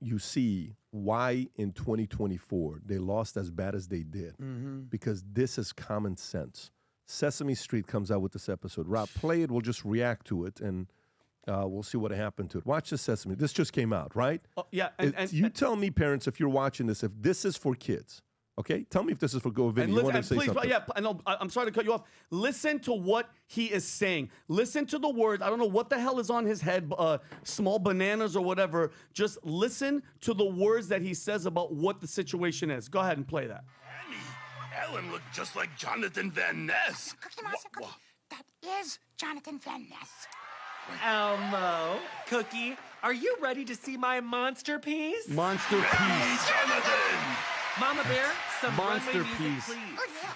you see why in 2024 they lost as bad as they did. Because this is common sense. Sesame Street comes out with this episode. Rob, play it. We'll just react to it, and we'll see what happened to it. Watch the Sesame. This just came out, right? Yeah. You tell me, parents, if you're watching this, if this is for kids. Okay, tell me if this is for Go Vinny. You want to say something? Yeah, I know. I'm sorry to cut you off. Listen to what he is saying. Listen to the words. I don't know what the hell is on his head, small bananas or whatever. Just listen to the words that he says about what the situation is. Go ahead and play that. Ellen looked just like Jonathan Van Ness. Cookie Monster Cookie. That is Jonathan Van Ness. Elmo, Cookie, are you ready to see my monster piece? Monster piece. Jonathan! Mama Bear, some Monster runway music, piece. please. Oh, yeah.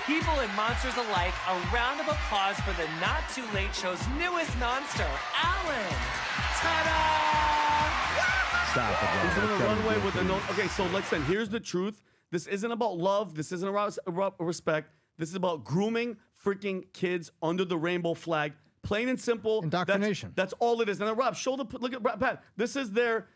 People and monsters alike, a round of applause for the Not Too Late Show's newest monster, Alan. Ta-da! Stop it, Rob. He's on That's a gotta runway be with a okay. no. Okay, so listen. Here's the truth. This isn't about love. This isn't about respect. This is about grooming freaking kids under the rainbow flag. Plain and simple. Indoctrination. That's all it is. And then Rob, look at Pat. This is their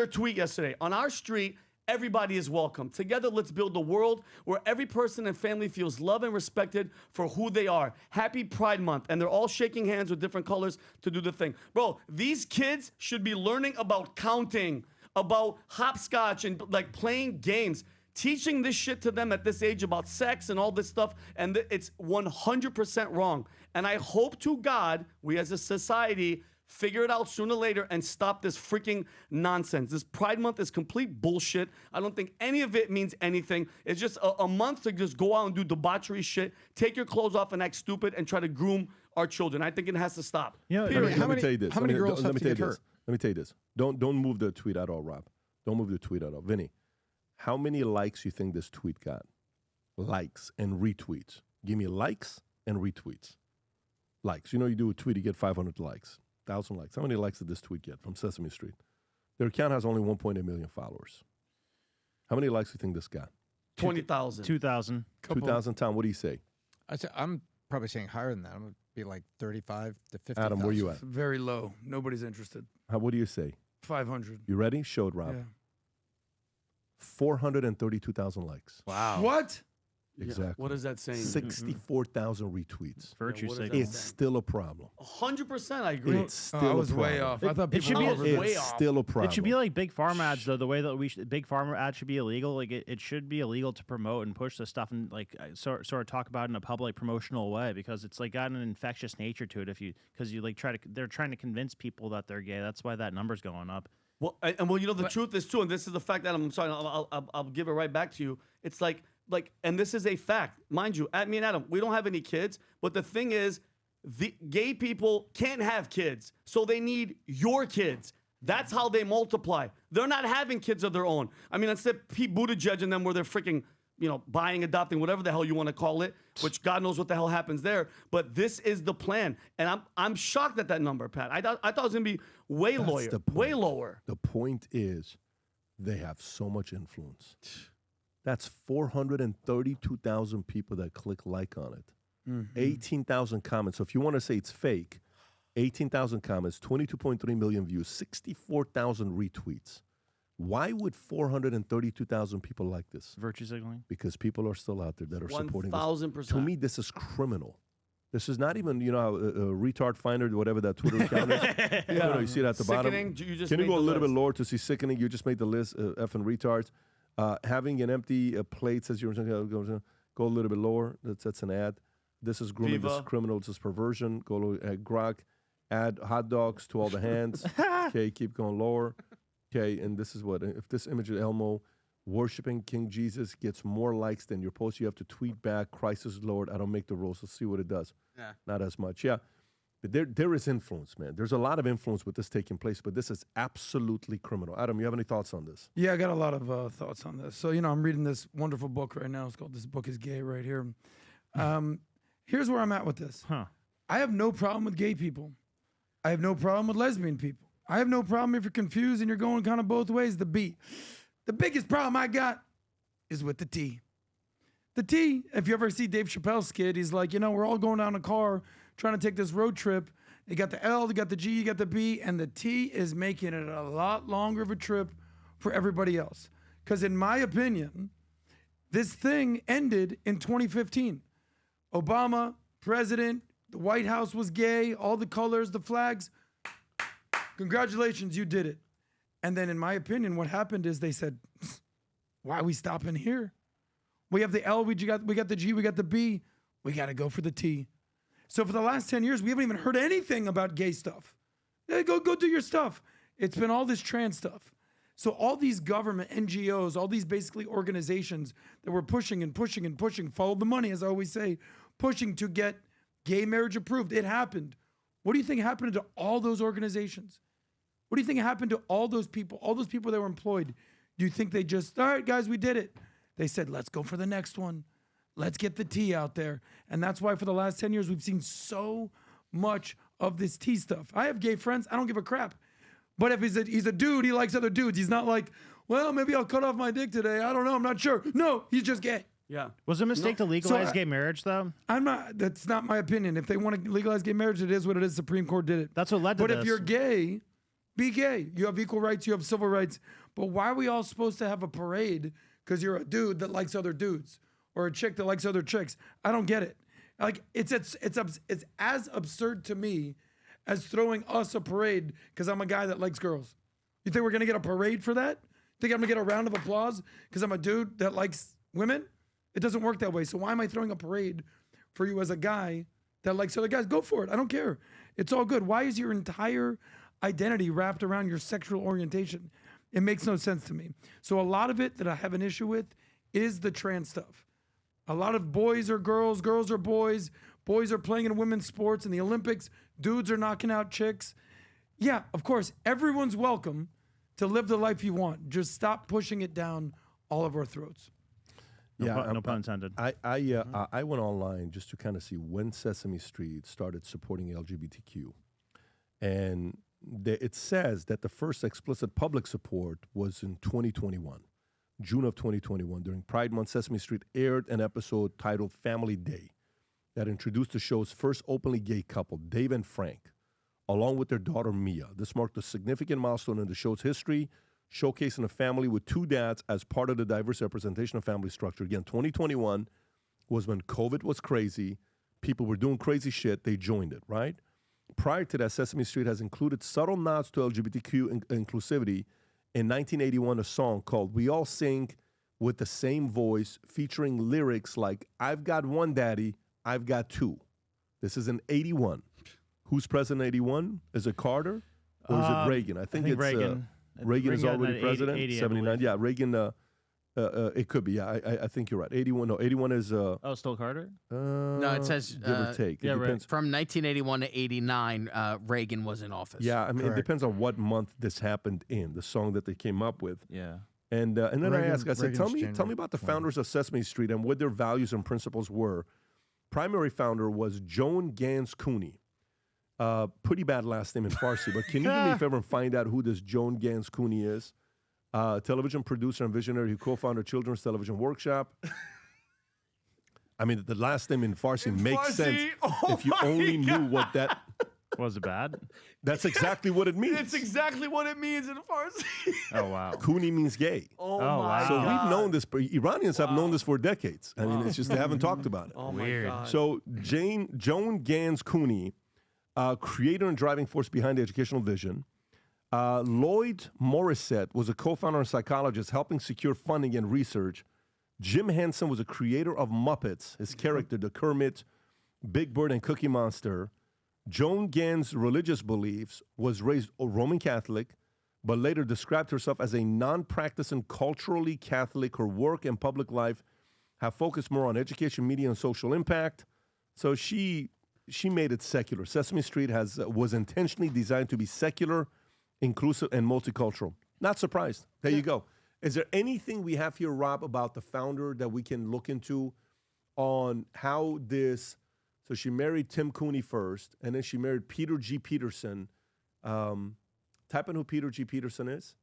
tweet yesterday. On our street, everybody is welcome. Together, let's build a world where every person and family feels loved and respected for who they are. Happy Pride Month. And they're all shaking hands with different colors to do the thing. Bro, these kids should be learning about counting, about hopscotch and like playing games. Teaching this shit to them at this age about sex and all this stuff, and it's 100% wrong. And I hope to God, we as a society figure it out sooner or later and stop this freaking nonsense. This Pride Month is complete bullshit. I don't think any of it means anything. It's just a month to just go out and do debauchery shit, take your clothes off and act stupid and try to groom our children. I think it has to stop. You know, Let me tell you this. How many girls have to get hurt? Let me tell you this. Don't move the tweet at all, Rob. Don't move the tweet at all. Vinny, how many likes you think this tweet got? Likes and retweets. Give me likes and retweets. Likes. You know, you do a tweet, you get 500 likes, 1,000 likes. How many likes did this tweet get from Sesame Street? Their account has only 1.8 million followers. How many likes do you think this got? 20,000. 2,000. 2,000. Tom, what do you say? I'm probably saying higher than that. I'm going to be like 35 to 50. Adam, where you at? Very low. Nobody's interested. What do you say? 500. You ready? Show it, Rob. Yeah. 432,000 likes. Wow. What? Exactly. What is that saying? 64,000 retweets. Virtue what is signal. that? It's still a problem. 100%, I agree. It's still I was a problem. way off. I thought It should people be- were It's way off. still a problem. It should be like big farm ads, though. The way that big farm ads should be illegal. Like it should be illegal to promote and push this stuff and like sort of talk about it in a public promotional way, because it's like got an infectious nature to it. Because you like they're trying to convince people that they're gay. That's why that number's going up. Well, you know, the truth is too, and this is the fact that I'm sorry, I'll give it right back to you. It's like, and this is a fact, mind you. Me and Adam, we don't have any kids, but the thing is, the gay people can't have kids, so they need your kids. That's how they multiply. They're not having kids of their own. I mean, instead Pete Buttigieg and them where they're freaking, buying, adopting, whatever the hell you want to call it, which God knows what the hell happens there. But this is the plan, and I'm shocked at that number, Pat. I thought it was gonna be way lower. The point is, they have so much influence. That's 432,000 people that click like on it. 18,000 comments. So if you want to say it's fake, 18,000 comments, 22.3 million views, 64,000 retweets. Why would 432,000 people like this? Virtue signaling. Because people are still out there that are supporting this. 1,000%. To me, this is criminal. This is not even, retard finder, whatever that Twitter account is. You see it at the Sickening. bottom. You just Can you made go a the little bit list. lower to see sickening? You just made the list, effing retards. Having an empty plate says you're go a little bit lower. That's an ad. This is grooming. This is criminal. This is perversion. Go to grok. Add hot dogs to all the hands. Okay, keep going lower. Okay, and this is what, if this image of Elmo worshiping King Jesus gets more likes than your post, you have to tweet back, Christ is Lord, I don't make the rules. Let's see what it does. Yeah. Not as much. Yeah. But there is influence, man. There's a lot of influence with this taking place, but this is absolutely criminal. Adam, you have any thoughts on this? Yeah, I got a lot of thoughts on this. So, I'm reading this wonderful book right now. It's called This Book is Gay right here. Here's where I'm at with this. I have no problem with gay people. I have no problem with lesbian people. I have no problem if you're confused and you're going kind of both ways. The biggest problem I got is with the T. The T, if you ever see Dave Chappelle's skit, he's like, we're all going down a car trying to take this road trip, You got the L, you got the G, you got the B, and the T is making it a lot longer of a trip for everybody else. Because in my opinion, this thing ended in 2015. Obama, president, the White House was gay, all the colors, the flags. Congratulations, you did it. And then in my opinion, what happened is they said, why are we stopping here? We have the L, we got the G, we got the B. We got to go for the T. So for the last 10 years, we haven't even heard anything about gay stuff. Go do your stuff. It's been all this trans stuff. So all these government NGOs, all these basically organizations that were pushing and pushing and pushing, follow the money, as I always say, pushing to get gay marriage approved. It happened. What do you think happened to all those organizations? What do you think happened to all those people that were employed? Do you think they just, all right, guys, we did it? They said, let's go for the next one. Let's get the T out there. And that's why for the last 10 years, we've seen so much of this T stuff. I have gay friends. I don't give a crap. But if he's a dude, he likes other dudes. He's not like, well, maybe I'll cut off my dick today. I don't know. I'm not sure. No, he's just gay. Yeah. Was it a mistake to legalize gay marriage, though? That's not my opinion. If they want to legalize gay marriage, it is what it is. Supreme Court did it. That's what led to this. But if you're gay, be gay. You have equal rights. You have civil rights. But why are we all supposed to have a parade because you're a dude that likes other dudes or a chick that likes other chicks? I don't get it. Like it's as absurd to me as throwing us a parade because I'm a guy that likes girls. You think we're gonna get a parade for that? Think I'm gonna get a round of applause because I'm a dude that likes women? It doesn't work that way. So why am I throwing a parade for you as a guy that likes other guys? Go for it. I don't care. It's all good. Why is your entire identity wrapped around your sexual orientation? It makes no sense to me. So a lot of it that I have an issue with is the trans stuff. A lot of boys are girls, girls are boys, boys are playing in women's sports in the Olympics, dudes are knocking out chicks. Yeah, of course, everyone's welcome to live the life you want. Just stop pushing it down all of our throats. No pun intended. I went online just to kind of see when Sesame Street started supporting LGBTQ. And it says that the first explicit public support was in 2021, June of 2021. During Pride Month, Sesame Street aired an episode titled Family Day that introduced the show's first openly gay couple, Dave and Frank, along with their daughter, Mia. This marked a significant milestone in the show's history, showcasing a family with two dads as part of the diverse representation of family structure. Again, 2021 was when COVID was crazy. People were doing crazy shit. They joined it, right? Prior to that, Sesame Street has included subtle nods to LGBTQ inclusivity. In 1981, a song called We All Sing with the Same Voice, featuring lyrics like, I've got one daddy, I've got two. This is in 81. Who's president in 81? Is it Carter or is it Reagan? I think it's Reagan. Reagan is already 80, president. 80, 79. Yeah, Reagan. It could be. Yeah, I think you're right. 81. No, 81 is. Still Carter? No, it says give or take. yeah, It depends. from 1981 to 89, Reagan was in office. Yeah, I mean, it depends on what month this happened in, the song that they came up with. Yeah. And then I asked, I said, tell me January about the founders of Sesame Street and what their values and principles were. Primary founder was Joan Gans Cooney. Pretty bad last name in Farsi, but can you do me a favor and find out who this Joan Gans Cooney is? Television producer and visionary who co-founded Children's Television Workshop. I mean, the last name in Farsi makes sense if you only knew what that... Was it bad? That's exactly what it means. It's exactly what it means in Farsi. Oh, wow. Cooney means gay. Oh, wow. my So God. we've known this. Iranians have known this for decades. I mean, it's just they haven't talked about it. Oh, my God. So Joan Gans Cooney, creator and driving force behind the educational vision. Lloyd Morissette was a co-founder and psychologist helping secure funding and research. Jim Henson was a creator of Muppets, his character, the Kermit, Big Bird, and Cookie Monster. Joan Gans' religious beliefs, was raised a Roman Catholic, but later described herself as a non-practicing culturally Catholic. Her work and public life have focused more on education, media, and social impact. So she made it secular. Sesame Street was intentionally designed to be secular, inclusive, and multicultural. Not surprised. There you go. Is there anything we have here, Rob, about the founder that we can look into on how this... So she married Tim Cooney first, and then she married Peter G. Peterson. Type in who Peter G. Peterson is.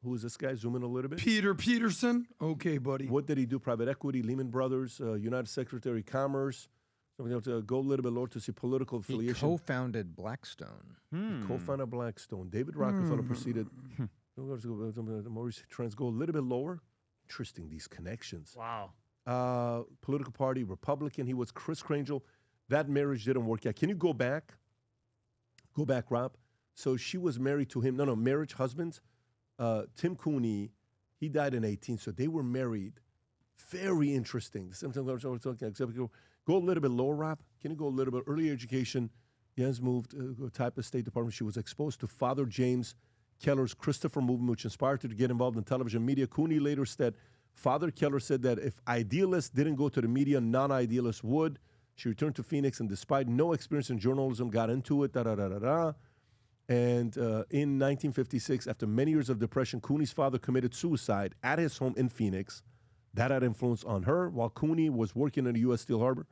Who is this guy? Zoom in a little bit. Peter Peterson? Okay, buddy. What did he do? Private equity, Lehman Brothers, United Secretary of Commerce. Go a little bit lower to see political affiliation. He co-founded Blackstone. Co-founder Blackstone. David Rockefeller proceeded. Maurice Trends. Go a little bit lower. Interesting, these connections. Wow. Political party, Republican. He was Chris Krangle. That marriage didn't work out. Can you go back? Go back, Rob. So she was married to him. No, marriage, husbands. Tim Cooney, he died in 18, so they were married. Very interesting. Go a little bit lower, Rob. Can you go a little bit? Early education. Jens moved type of State Department. She was exposed to Father James Keller's Christopher movement, which inspired her to get involved in television media. Cooney later said, Father Keller said that if idealists didn't go to the media, non-idealists would. She returned to Phoenix and despite no experience in journalism, got into it, And in 1956, after many years of depression, Cooney's father committed suicide at his home in Phoenix. That had influence on her while Cooney was working in the U.S. Steel Harbor.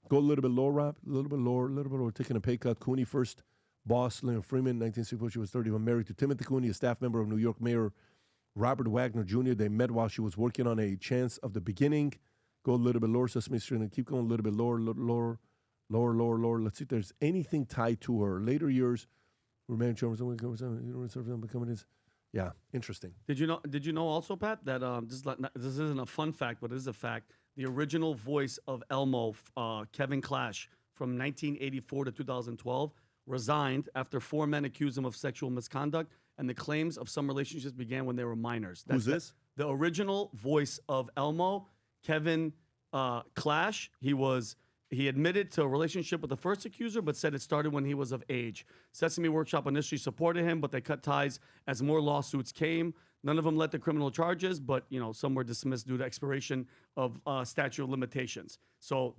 Go a little bit lower, Rob. A little bit lower, taking a pay cut. Cooney first boss, Leonard Freeman, 1964. She was 31, married to Timothy Cooney, a staff member of New York Mayor Robert Wagner Jr. They met while she was working on A Chance of the Beginning. Go a little bit lower, Sesame Street, and keep going a little bit lower. Let's see if there's anything tied to her. Later years, remain becoming his. Yeah, interesting. Did you know also, Pat, that this isn't a fun fact, but it is a fact. The original voice of Elmo, Kevin Clash, from 1984 to 2012, resigned after 4 men accused him of sexual misconduct, and the claims of some relationships began when they were minors. Who's this? The original voice of Elmo, Kevin Clash. He admitted to a relationship with the first accuser, but said it started when he was of age. Sesame Workshop initially supported him, but they cut ties as more lawsuits came. None of them led to criminal charges, but some were dismissed due to expiration of statute of limitations. So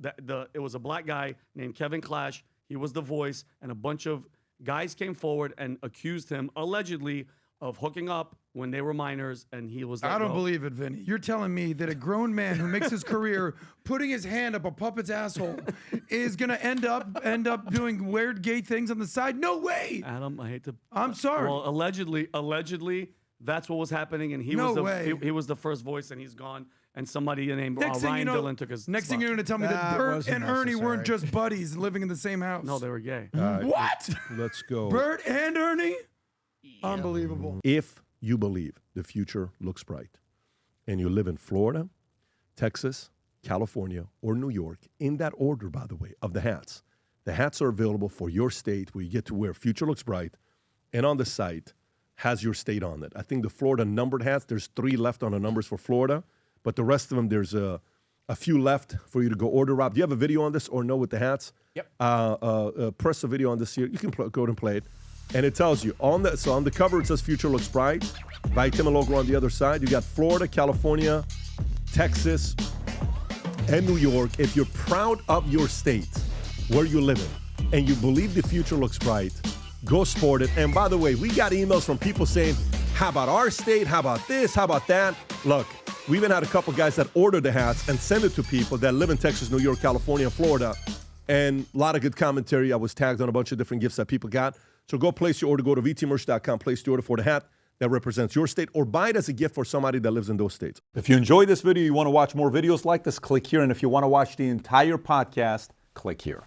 it was a black guy named Kevin Clash. He was the voice, and a bunch of guys came forward and accused him, allegedly, of hooking up when they were minors, and he was. I don't believe it, Vinny. You're telling me that a grown man who makes his career putting his hand up a puppet's asshole is gonna end up doing weird gay things on the side? No way. Adam, I hate to. I'm sorry. Well, allegedly, that's what was happening, and he was the first voice, and he's gone. And somebody named Ryan Dillon took his. Next thing you're gonna tell me that Bert and Ernie weren't just buddies living in the same house. No, they were gay. What? Let's go. Bert and Ernie? Yeah. Unbelievable. If you believe the future looks bright and you live in Florida, Texas, California, or New York, in that order, by the way, of the hats are available for your state where you get to wear Future Looks Bright, and on the site has your state on it. I think the Florida numbered hats, there's 3 left on the numbers for Florida, but the rest of them, there's a few left for you to go order. Rob, do you have a video on this or no with the hats? Yep. Press the video on this here. You can go ahead and play it. And it tells you, on the cover it says Future Looks Bright. Valuetainment logo on the other side. You got Florida, California, Texas, and New York. If you're proud of your state, where you live in, and you believe the future looks bright, go sport it. And by the way, we got emails from people saying, how about our state? How about this? How about that? Look, we even had a couple guys that ordered the hats and sent it to people that live in Texas, New York, California, and Florida. And a lot of good commentary. I was tagged on a bunch of different gifts that people got. So go place your order. Go to vtmerch.com, place the order for the hat that represents your state, or buy it as a gift for somebody that lives in those states. If you enjoyed this video, you want to watch more videos like this, click here. And if you want to watch the entire podcast, click here.